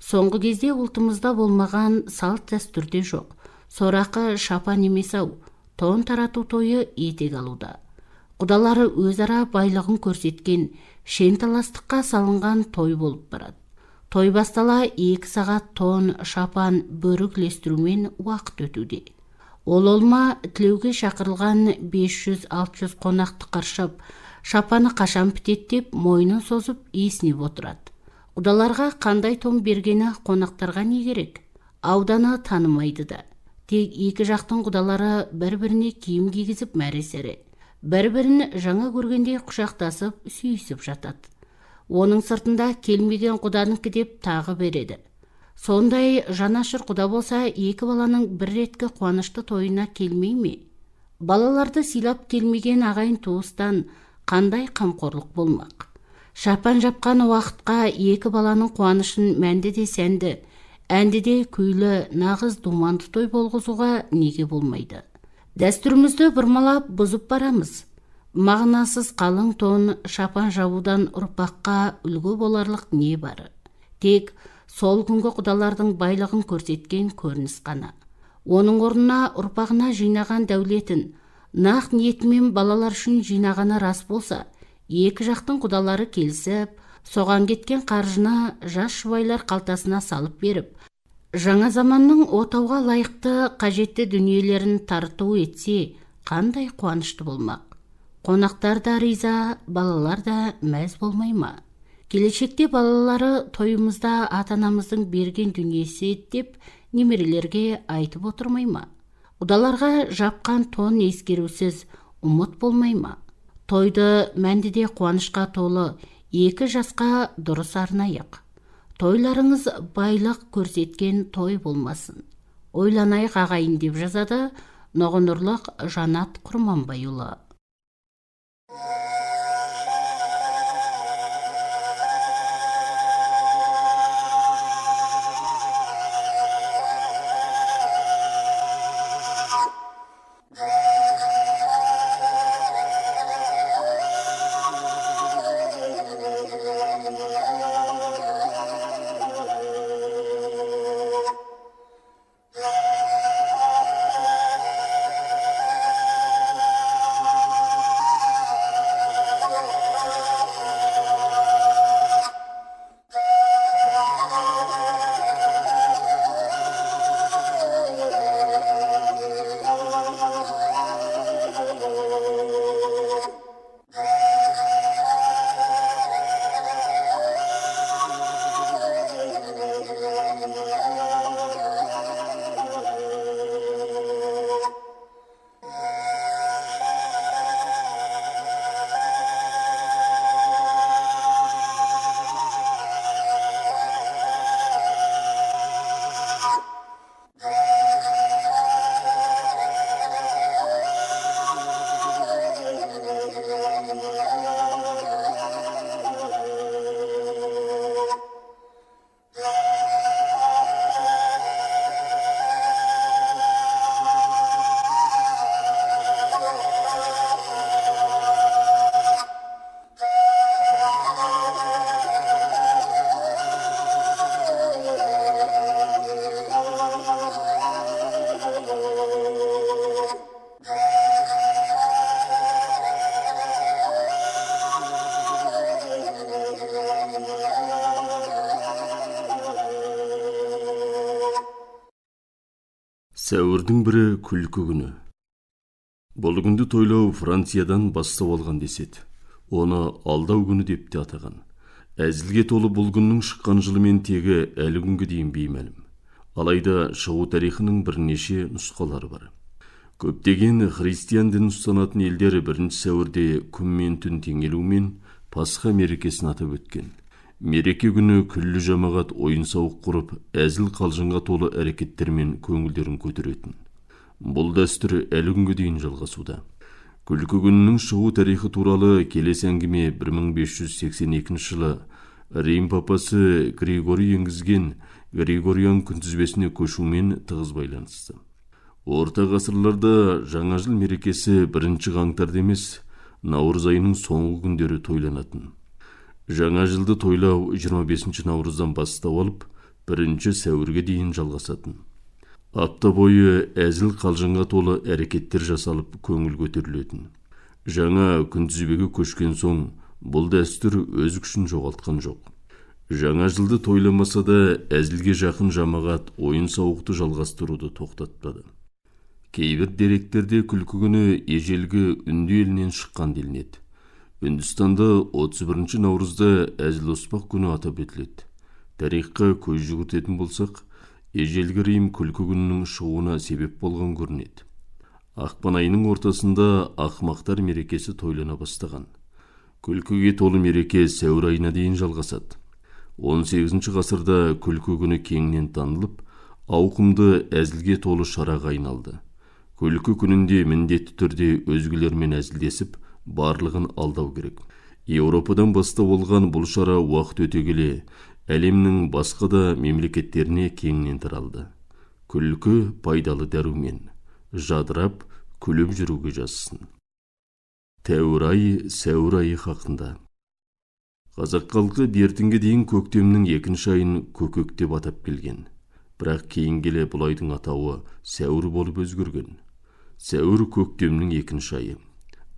соңғы кезде ұлтымызда болмаған салт дәстүрде жоқ. Сорақы шапан емес ау, тон тарату тойы етек алуда. Құдалары өзара байлығын көрсеткен, шенталастыққа салынған той болып барады. Той бастала 2 сағат тон, шапан, бөрік ілестірумен уақыт өтуде. Ол олма тілеуге шақырылған 500-600 қонақты қаршып, шапаны қашан бітеді деп мойнын созып есінеп отырады. Құдаларға қандай тон бергені қонақтарға не керек? Ауданы танымайды да. Тек екі жақтың құдалары бір-біріне киім кигізіп мәресері. Бір-бірін жаңа көргенде құшақтасып, сүйісіп жатады. Оның сыртында келмеген құданыңкі деп тағы береді. Сондай жанашыр құда болса, екі баланың бір реткі қуанышты тойына келмей ме? Балаларды сыйлап келмеген ағайын туыстан қандай қамқорлық болмақ? Шапан жапқан уақытқа екі баланың қуанышын мәнді де сәнді, әнді де күйлі, нағыз думанды той болғызуға неге болмайды? Дәстүрімізді бұрмалап бұзып барамыз. Мағынасыз қалың тон, шапан жабудан ұрпаққа үлгі боларлық не бары? Тек сол күнгі құдалардың байлығын көрсеткен көрініс қана. Оның орнына ұрпағына жинаған дәулетін, нақ ниетімен балалар үшін жинағаны рас болса, екі жақтың құдалары келісіп, соған кеткен қаржыны жас жұбайлар қалтасына салып беріп, жаңа заманның отауға лайықты қажетті дүниелерін тарту етсе, қандай қуанышты болмақ. Қонақтар да риза, балалар да мәз болмай ма? Келешекте балалары тойымызда ата-анамыздың берген дүниесі еді деп немерелерге айтып отырмай ма? Құдаларға жапқан тон ескерусіз ұмыт болмай ма? Тойды мәндіде қуанышқа толы 2 жасқа дұрыс арнайық. Тойларыңыз байлық көрсеткен той болмасын. Ойланайық ағайын деп жазады Ноғынырлық Жанат Құрманбайұлы. Сәуірдің 1-і күлкі күні. Бұл күнді тойлау Франциядан бастау алған деседі. Оны алдау күні деп те атаған. Әзілге толы бұл күннің шыққан жылымен тегі әлі күнге дейін беймәлім. Алайда шығу тарихының бірнеше нұсқалары бар. Көптеген христиан дін ұстанатын елдер 1 сәуірде күн мен түн теңелумен Пасха мерекесін атап өткен. Мереке күні күллі жамағат ойын-сауық құрып, әзіл қалжыңға толы әрекеттермен көңілдерін көтеретін. Бұл дәстүр әлі күнге дейін жалғасуда. Күлкі күнінің шығу тарихы туралы келесі әңгіме 1582 жылы Рим папасы Григорий енгізген Григориан күнтізбесіне көшумен тығыз байланысты. Орта ғасырларда жаңа жыл мерекесі 1 қаңтарда емес, наурыз айының соңғы күндері тойланатын. Жаңа жылды тойлау 25 наурыздан бастау алып, 1 сәуірге дейін жалғасатын. Апта бойы әзіл қалжыңға толы әрекеттер жасалып көңіл көтерілетін. Жаңа күнтізбеге көшкен соң, бұл дәстүр өз күшін жоғалтқан жоқ. Жаңа жылды тойламаса да, әзілге жақын жамағат ойын-сауықты жалғастыруды тоқтатпады. Кейбір деректерде күлкі күні ежелгі үнді елінен шыққан делінеді. Үндістанда 31 наурызда әзіл-оспақ күні атап өтіледі. Тарихқа көз жүгіртетін болсақ, ежелгі Рим күлкі күнінің шығуына себеп болған көрінеді. Ақпан айының ортасында ақымақтар мерекесі тойлана бастаған. Күлкіге толы мереке сәуір айына дейін жалғасады. 18 ғасырда күлкі күні кеңінен танылып, ауқымды әзілге толы шараға айналды. Күлкі күнінде міндетті түрде өзгелермен әзілдесіп, барлығын алдау керек. Еуропадан бастау алған бұл шара уақыт өте келе, әлемнің басқа да мемлекеттеріне кеңінен таралды. Күлкі пайдалы дәрумен, жадырап, күліп жүруге жазсын. Тәуір ай, сәуір айы хақында. Қазақ халқы бертінге дейін көктемнің 2 айын көкөк деп атап келген. Бірақ кейін келе бұл айдың атауы сәуір болып өзгерген. Сәуір көктемнің 2 айы.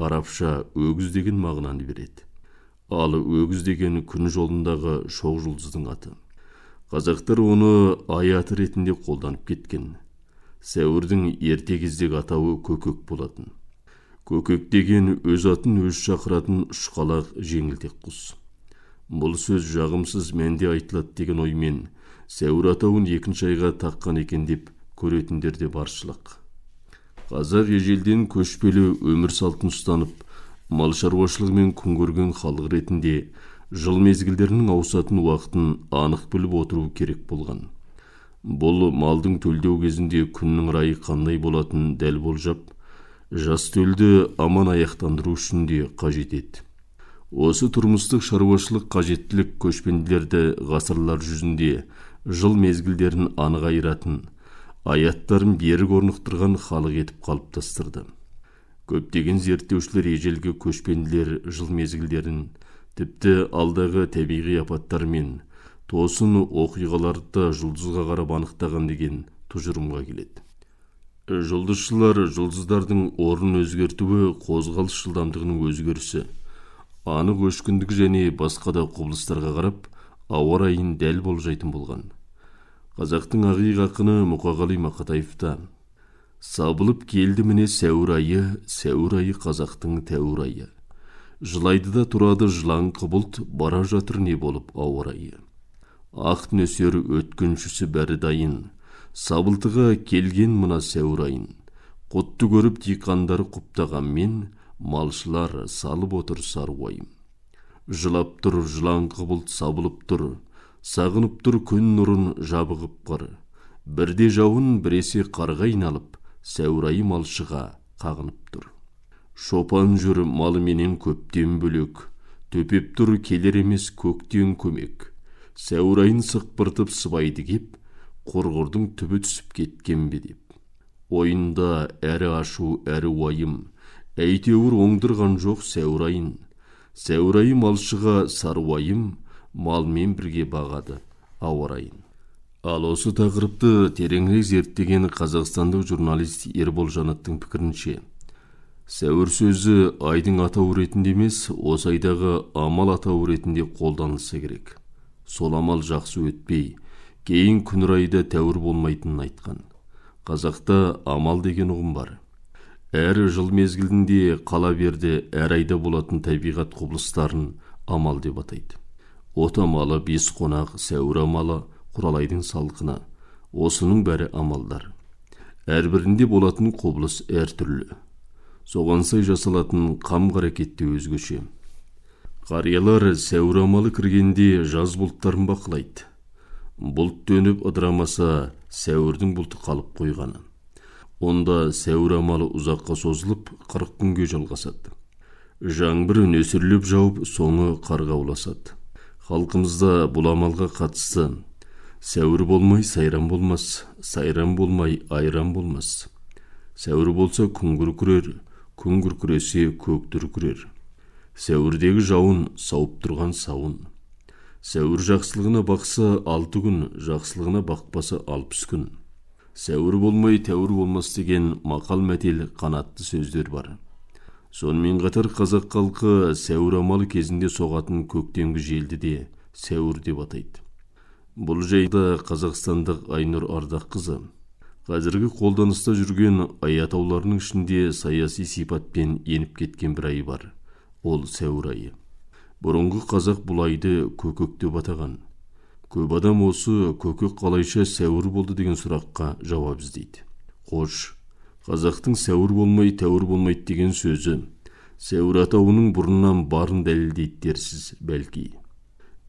Арабша өгіз деген мағынаны береді. Ал өгіз деген күн жолындағы шоқ жұлдыздың аты. Қазақтар оны ай аты ретінде қолданып кеткен. Сәуірдің ерте кездегі атауы көкөк болатын. Көкек деген өз атын өз шақыратын ұшқалақ жеңілтек құс. Бұл сөз жағымсыз мәнде айтылады деген оймен сәуір атауын екінші айға таққан екен деп көретіндер де баршылық. Қазақ ежелден көшпелі өмір салтын ұстанып, мал шаруашылығымен күн көрген халық ретінде жыл мезгілдерінің ауысатын уақытын анық біліп отыру керек болған. Бұл малдың төлдеу кезінде күннің райы қандай болатын дәл болжап, жас төлді аман аяқтандыру үшін де қажет еді. Осы тұрмыстық шаруашылық қажеттілік көшпенділерді ғасырлар жүзінде жыл мезгілдерін анық айыратын, аяттарын берік орнықтырған халық етіп қалыптастырды. Көптеген зерттеушілер ежелгі көшпенділер жыл мезгілдерін, тіпті алдағы табиғи апаттар мен тосын оқиғаларды жұлдызға қарап анықтаған деген тұжырымға келеді. Жұлдызшылар жұлдыздардың орнын өзгертуі, қозғалыс жылдамдығының өзгерісі, анық өшкіндік және басқа да құбылыстарға қарап ауа райын дәл болжайтын болған. Қазақтың ақиық ақыны Мұқағали Мақатаевта «Сабылып келді міне сәуір айы қазақтың тәуір айы. Жылайды да тұрады жылан құбылт, бара жатыр не болып ауа райы. Ақ нөсер өткіншісі бәрі дайын, сабылтыға келген мына сәуір айын. Құтты көріп диқандары құптағанмен, малшылар салып отыр саруайым. Жылап тұр жылан құбылт сабылып тұр, сағынып тұр күн нұрын жабығып қыр. Бірде жауын біресе қарға айналып, сәуір айы малшыға қағынып тұр. Шопан жүр малыменен көптен бөлек, төпеп тұр келер емес көктен көмек. Сәуір айын сықпыртып сыбайды кеп, құрғырдың түбі түсіп кеткен бе деп. Ойында әрі ашу әрі уайым, әйтеуір оңдырған жоқ сәуір айын. Сәуір айы малшыға саруайым, малмен бірге бағады ауа райын. Ал осы тақырыпты тереңірек зерттеген қазақстандық журналист Ербол Жанаттың пікірінше, сәуір сөзі айдың атауы ретінде емес, осы айдағы амал атауы ретінде қолданылса керек. Сол амал жақсы өтпей, кейін күн райда тәуір болмайтынын айтқан. Қазақта амал деген ұғым бар. Әр жыл мезгілінде қала берді әр айда болатын табиғат құбылыстарын амал деп атайды. От амалы, бес қонақ, сәуір амалы, Құралайдың салқыны, осының бәрі амалдар. Әрбірінде болатын құбылыс әртүрлі. Соған сай жасалатын қам қарекетте өзгеше. Қариялар сәуір амалы кіргенде жаз бұлттарын бақылайды. Бұлт төніп ыдырамаса, сәуірдің бұлты қалып қойғаны. Онда сәуір амалы ұзаққа созылып 40 күнге жалғасады. Жаңбыр нөсерлеп жауып, соңы қарға ұласады. Халқымызда бұл амалға қатысты сәуір болмай сайран болмас, сайран болмай айран болмас. Сәуір болса күн күркірер, күн күркіресе көк дүркірер. Сәуірдегі жауын сауып тұрған сауын. Сәуір жақсылығына бақса 6 күн, жақсылығына бақпаса 60 күн. Сәуір болмай тәуір болмас деген мақал мәтел қанатты сөздер бар. Сонымен қатар қазақ халқы сәуір амалы кезінде соғатын көктемгі желді де сәуір деп атайды. Бұл жайда қазақстандық Айнұр Ардаққызы қазіргі қолданыста жүрген ай атауларының ішінде саяси сипатпен еніп кеткен бір ай бар. Ол сәуір айы. Бұрынғы қазақ бұл айды көкек деп атаған. Көп адам осы көкек қалайша сәуір болды деген сұраққа жауап іздейді. Қош, қазақтың сәуір болмай тәуір болмайды деген сөзі сәуір атауының бұрыннан барын дәлелдейді дерсіз бәлки.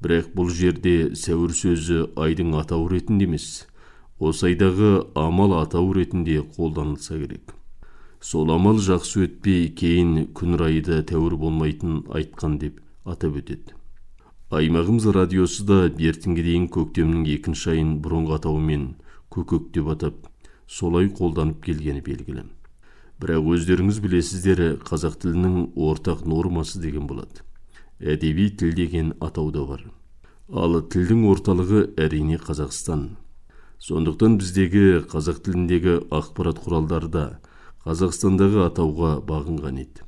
Бірақ бұл жерде сәуір сөзі айдың атауы ретінде емес, осы айдағы амал атауы ретінде қолданылса керек. Сол амал жақсы өтпей, кейін күн райы тәуір болмайтын айтқан деп атап өтеді. Аймағымыз радиосы да бертінге дейін көктемнің 2 айын бұрынғы атауымен көкек деп атап, солай қолданып келгені белгілі. Бірақ өздеріңіз білесіздер, қазақ тілінің ортақ нормасы деген болады. Әдеби тіл деген атау да бар. Ал тілдің орталығы әрине Қазақстан. Сондықтан біздегі қазақ тіліндегі ақпарат құралдары да Қазақстандағы атауға бағынған еді.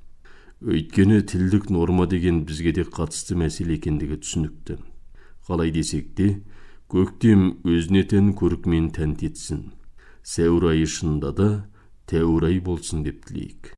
Өйткені тілдік норма деген бізге де қатысты мәселе екендігі түсінікті. Қалай десек те, көктем өзіне тән көркімен тәнті етсін. Сәуір айы шынында да тәуір ай болсын деп тілейік.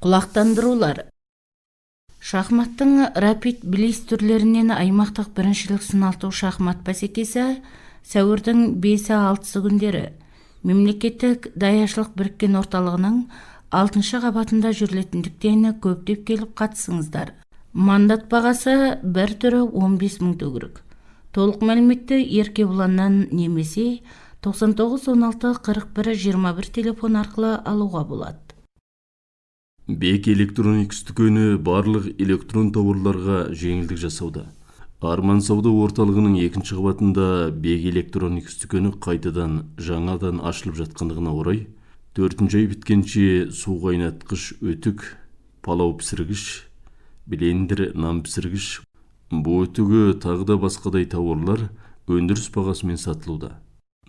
Құлақтандырулар. Шахматтың рапид билейс түрлерінен аймақтық біріншілік сыналту шахмат бәсекесі сәуірдің 5-6 күндері мемлекеттік даяшылық біріккен орталығының 6 қабатында жүрілетіндіктен көптеп келіп қатысыңыздар. Мандат бағасы бір түрі 15 000 төгірік. Толық мәліметті Еркебұланнан немесе 99 16 41 21 телефон арқылы алуға болады. Бек электроникс дүкені барлық электрон тауарларға жеңілдік жасауда. Арман сауда орталығының 2 қабатында Бек электроникс дүкені қайтадан жаңадан ашылып жатқандығына орай 4 ай біткенше су қайнатқыш өтік, палау пісіргіш, блендер, нан пісіргіш, бұл өтігі тағы да басқадай тауарлар өндіріс бағасымен сатылуда.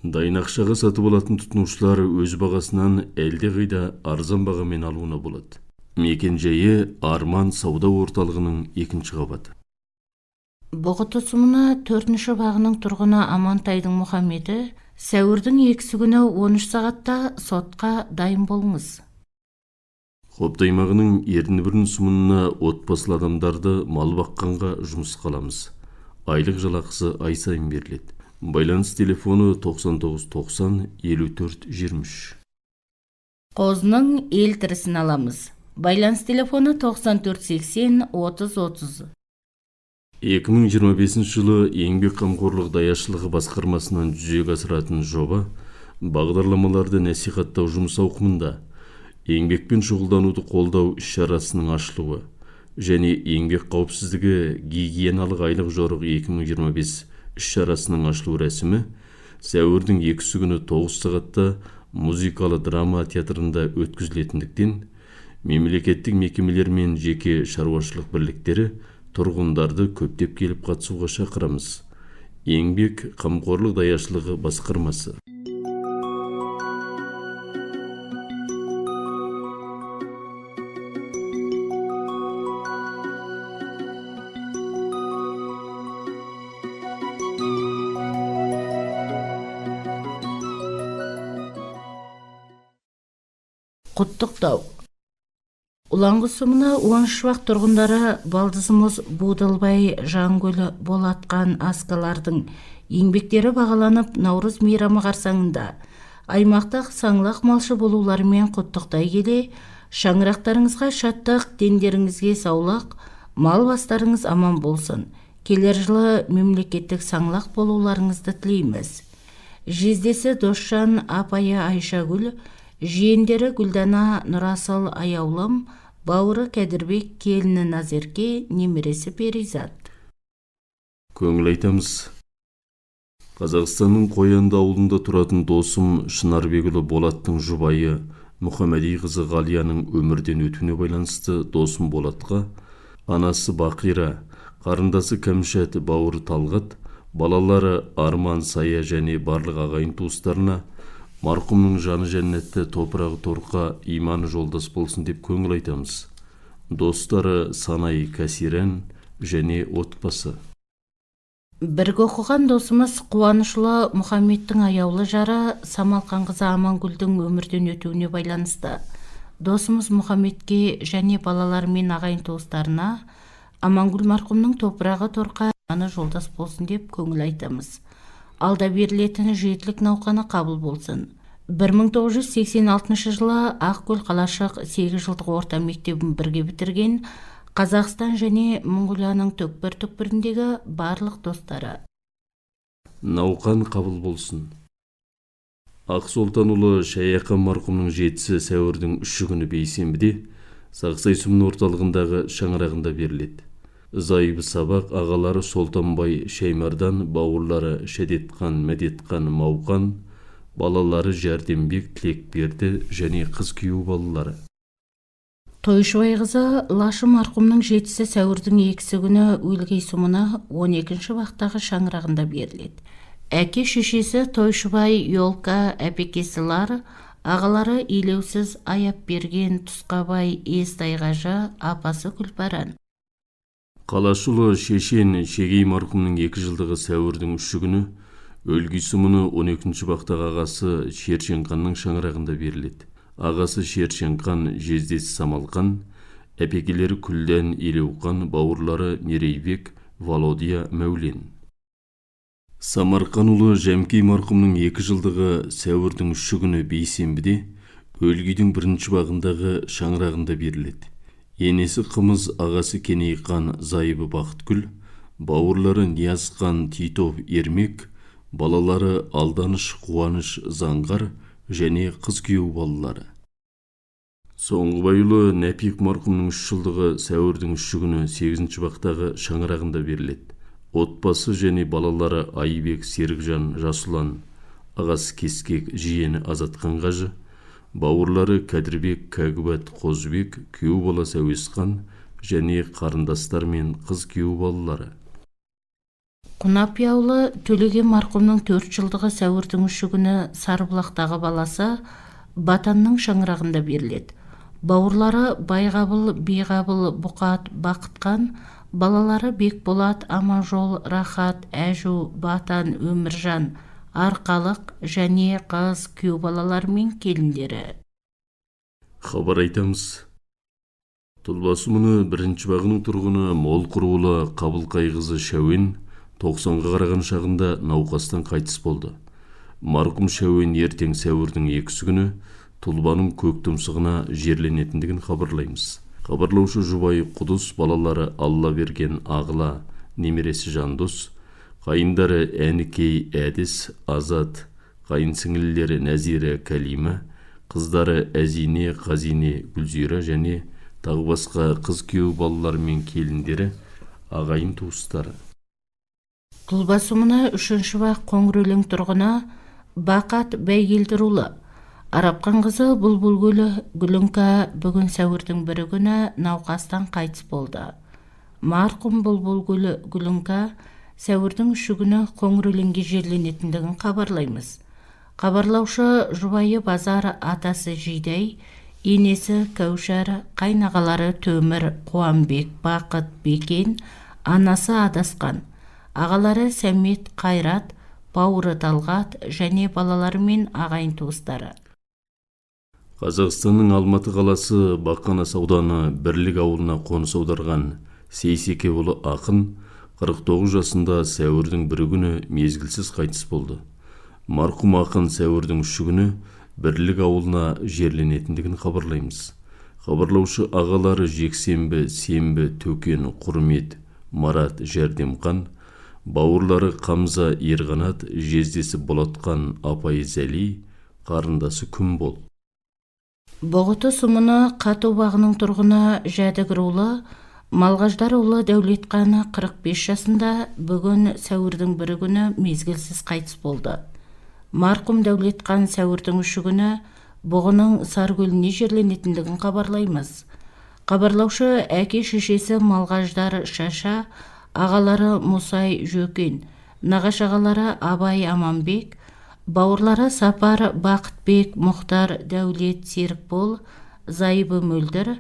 Дайын ақшаға сатып алатын тұтынушылар өз бағасынан әлдеқайда арзан бағамен алуына болады. Мекен жайы Арман сауда орталығының 2 қабаты. Бұғы тұсымына 4 бағының тұрғыны Амантайдың Мұхаммеді сәуірдің 2 күні 13 сағатта сотқа дайын болыңыз. Қоптаймағының Ердінбірін сұмынына отбасылы адамдарды мал баққанға жұмыс қаламыз. Айлық жалақысы ай сайын беріледі. Байланыс телефоны 99 90 54 23. Қозының ел тірісін аламыз. Байланыс телефоны 94 80 30 30. 2025 жылы еңбек қамқорлық даяшылығы басқармасынан жүзеге асыратын жоба бағдарламаларды насихаттау жұмыс ауқымында еңбекпен шұғылдануды қолдау іс-шарасының ашылуы және еңбек қауіпсіздігі гигиеналық айлық жорық 2025 іс-шарасының ашылу рәсімі сәуірдің 2 күні 9 сағатта музыкалы драма театрында өткізілетіндіктен мемлекеттік мекемелер мен жеке шаруашылық бірліктері тұрғындарды көптеп келіп қатысуға шақырамыз. Еңбек қамқорлық даяшылығы басқармасы. Құттықтау. Улаңғысымына 10 швақ тұрғындары Балдызымыз Будылбай Жаңгөлі болатқан аскалардың еңбектері бағаланып Наурыз мейрамы қарсаңында аймақтық саңлақ малшы болуларымен құттықтай келе, шаңырақтарыңызға шаттық, дендеріңізге саулық, мал бастарыңыз аман болсын. Келер жылы мемлекеттік саңлақ болуларыңызды тілейміз. Жездесі Досжан апайы Айшагүл, жиендері Гүлдана Нұрасыл аяулым, бауыры Кәдірбек келіні Назерке, немересі Перизат. Көңіл айтамыз. Қазақстанның Қоянды ауылында тұратын досым Шынарбекұлы Болаттың жұбайы Мұхамеди қызы Ғалияның өмірден өтуіне байланысты досым Болатқа анасы Бақира, қарындасы Кәмшат, бауыры Талғат, балалары Арман, Сая және барлық ағайын туыстарына марқұмның жаны жәннатта, топырағы торқа, иманы жолдас болсын деп көңіл айтамыз. Достары Санай, Кәсирен және отбасы. Бірге оқыған досымыз Қуанышұлы Мұхаммедтің аяулы жары Самалқан қызы Амангүлдің өмірден өтуіне байланысты досымыз Мұхаммедке және балалары мен ағайын туыстарына Амангүл марқұмның топырағы торқа, иманы жолдас болсын деп көңіл айтамыз. Алда берілетін жетілік науқаны қабыл болсын. 1986 жылы Ақкөл қалашық 8 жылдық орта мектебін бірге бітірген Қазақстан және Монғолияның түкпір-түкпіріндегі барлық достары. Науқан қабыл болсын. Ақсолтанұлы Шаяқан марқұмның жетісі сәуірдің 3 күні бейсенбіде Сақсай Сұмын орталығындағы шаңырағында беріледі. Зайыбы Сабақ, ағалары Солтанбай Шаймардан, бауырлары Шәдетқан, Мәдетқан, Мауқан, балалары Жәрдембек, Тілекберді және қыз күйеу балалары. Тойшыбай қызы Лашы марқұмның жетісі сәуірдің 2 күні Өлгей Сұмына 12-ші вақтағы шаңырағында беріледі. Әке шешесі Тойшыбай Йолка, әпекесі Лар, ағалары Елеусіз Аяп берген Тұсқабай Естайғажы, апасы Күлпаран. Қалашұлы Шешен Шегей марқұмның 2 жылдығы сәуірдің 3 күні Өлгей Сұмыны 12-ші вақтағы ағасы Шершенқанның шаңырағында беріледі. Ағасы Шершенқан, жездесі Самалқан, әпекелері Күлден, Елеуқан, бауырлары Мерейбек, Володия, Мәулен. Самарқанұлы Жәмкей марқұмның 2 жылдығы сәуірдің 3 күні бейсенбіде Өлгейдің 1-ші бағындағы шаңырағында беріледі. Енесі Қымыз, ағасы Кенейқан, зайыбы Бақытгүл, бауырлары Ниязқан, Титов, Ермек, балалары Алданыш, Қуаныш, Заңғар және қыз күйеу балалары. Соңғыбайұлы Нәпиқ марқұмның 3 жылдығы сәуірдің 3 күні 8-ші бақтағы шаңырағында беріледі. Отбасы және балалары Айбек, Серікжан, Жасұлан, ағасы Кескек, жиені Азатқан қажы, бауырлары Кәдірбек, Кәгібат, Қозбек, күйеу баласы Әуесқан және қарындастар мен қыз күйеу балалары. Құнапияулы Төлеген марқұмның 4 жылдығы сәуірдің 3 күні Сарыбұлақтағы баласы Батанның шаңырағында беріледі. Бауырлары Байғабыл, Бейғабыл, Бұқат, Бақытқан, балалары Бекболат, Аманжол, Рахат, Әжу, Батан, Өміржан, Арқалық және қыз күйеу балалары мен келіндері. Хабар айтамыз. Тұлбасымыны 1-ші бағының тұрғыны Мол Құруылы Қабылқай қызы Шәуен 90-ға қараған шағында науқастан қайтыс болды. Марқұм Шәуен ертең сәуірдің 2 күні Тұлбаның көк тұмсығына жерленетіндігін хабарлаймыз. Хабарлаушы жұбайы Құдыс, балалары Алла берген Ағла, немересі Жандос, қайындары Әнікей, Әдіс, Азат, қайынсіңлілері Нәзира, Кәлима, қыздары Әзине, Қазине, Гүлзира және тағы басқа қыз күйеу балалары мен келіндері, ағайын туыстары. Тұлбасымына 3-ші бақ Қоңырөлең тұрғыны Бақат Бәйгелдірулы. Арапқан қызы Бұлбұлгүлі Гүлінка бүгін сәуірдің 1 күні науқастан қайтыс болды. Марқұм Бұлбұлгүлі Гүлінка сәуірдің 3 күні Қоңырөлеңге жерленетіндігін хабарлаймыз. Хабарлаушы жұбайы Базар, атасы Жидай, енесі Кәушар, қайнағалары Төмір, Қуанбек, Бақыт, Бекен, анасы Адасқан, ағалары Сәмет, Қайрат, бауыры Талғат және балалары мен ағайын туыстары. Қазақстанның Алматы қаласы Бақанас ауданы Бірлік ауылына қоныс аударған Сейсекеұлы ақын 49 жасында сәуірдің 1 күні мезгілсіз қайтыс болды. Марқұм ақын сәуірдің 3 күні Бірлік ауылына жерленетіндігін хабарлаймыз. Хабарлаушы ағалары Жексенбі, Сенбі, Төкен, Құрмет, Марат, Жәрдемқан, бауырлары Қамза, Ерғанат, жездесі Болатқан, апайы Зәли, қарындасы Күнбол. Боғыты сұмыны Қату бағының тұрғыны Жәдігірұлы, Малғаждарұлы Дәулетқаны 45 жасында бүгін сәуірдің 1 күні мезгілсіз қайтыс болды. Марқұм Дәулетқан сәуірдің 3 күні Бұғының Саркөліне жерленетіндігін хабарлаймыз. Хабарлаушы әке шешесі Малғаждар Шаша, ағалары Мұсай Жөкен, нағаш ағалары Абай Аманбек, бауырлары Сапар Бақытбек, Мұхтар Дәулет Серікбол, Зайыбы Мөлдір,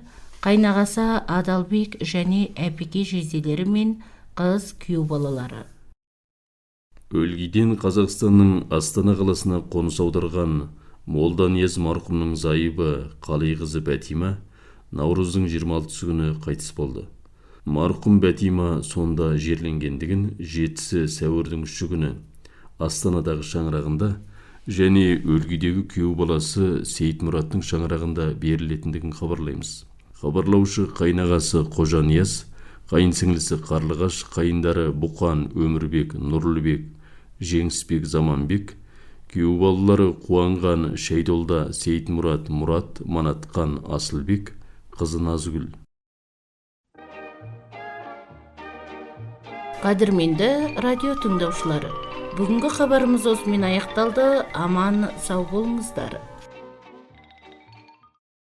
қайнағасы Адалбек және әпеке жезделері мен қыз күйеу балалары. Өлгейден Қазақстанның Астана қаласына қоныс аударған Молданияз марқұмның зайыбы Қалиқызы Бәтима наурыздың 26 күні қайтыс болды. Марқұм Бәтима сонда жерленгендігін 7 сәуірдің 3 күні Астанадағы шаңырағында және өлгейдегі күйеу баласы Сейітмұраттың шаңырағында берілетіндігін хабарлаймыз. Хабарлаушы қайнағасы Қожанияз, қайынсіңлісі Қарлығаш, қайындары Бұқан, Өмірбек, Нұрлыбек, Жеңісбек, Заманбек, күйеу балалары Қуанған, Шейдолда, Сейітмұрат, Мұрат, Манатқан, Асылбек, қызы Назгүл. Қадірменді радио тыңдаушылары, бүгінгі хабарымыз осымен аяқталды. Аман сау болыңыздар.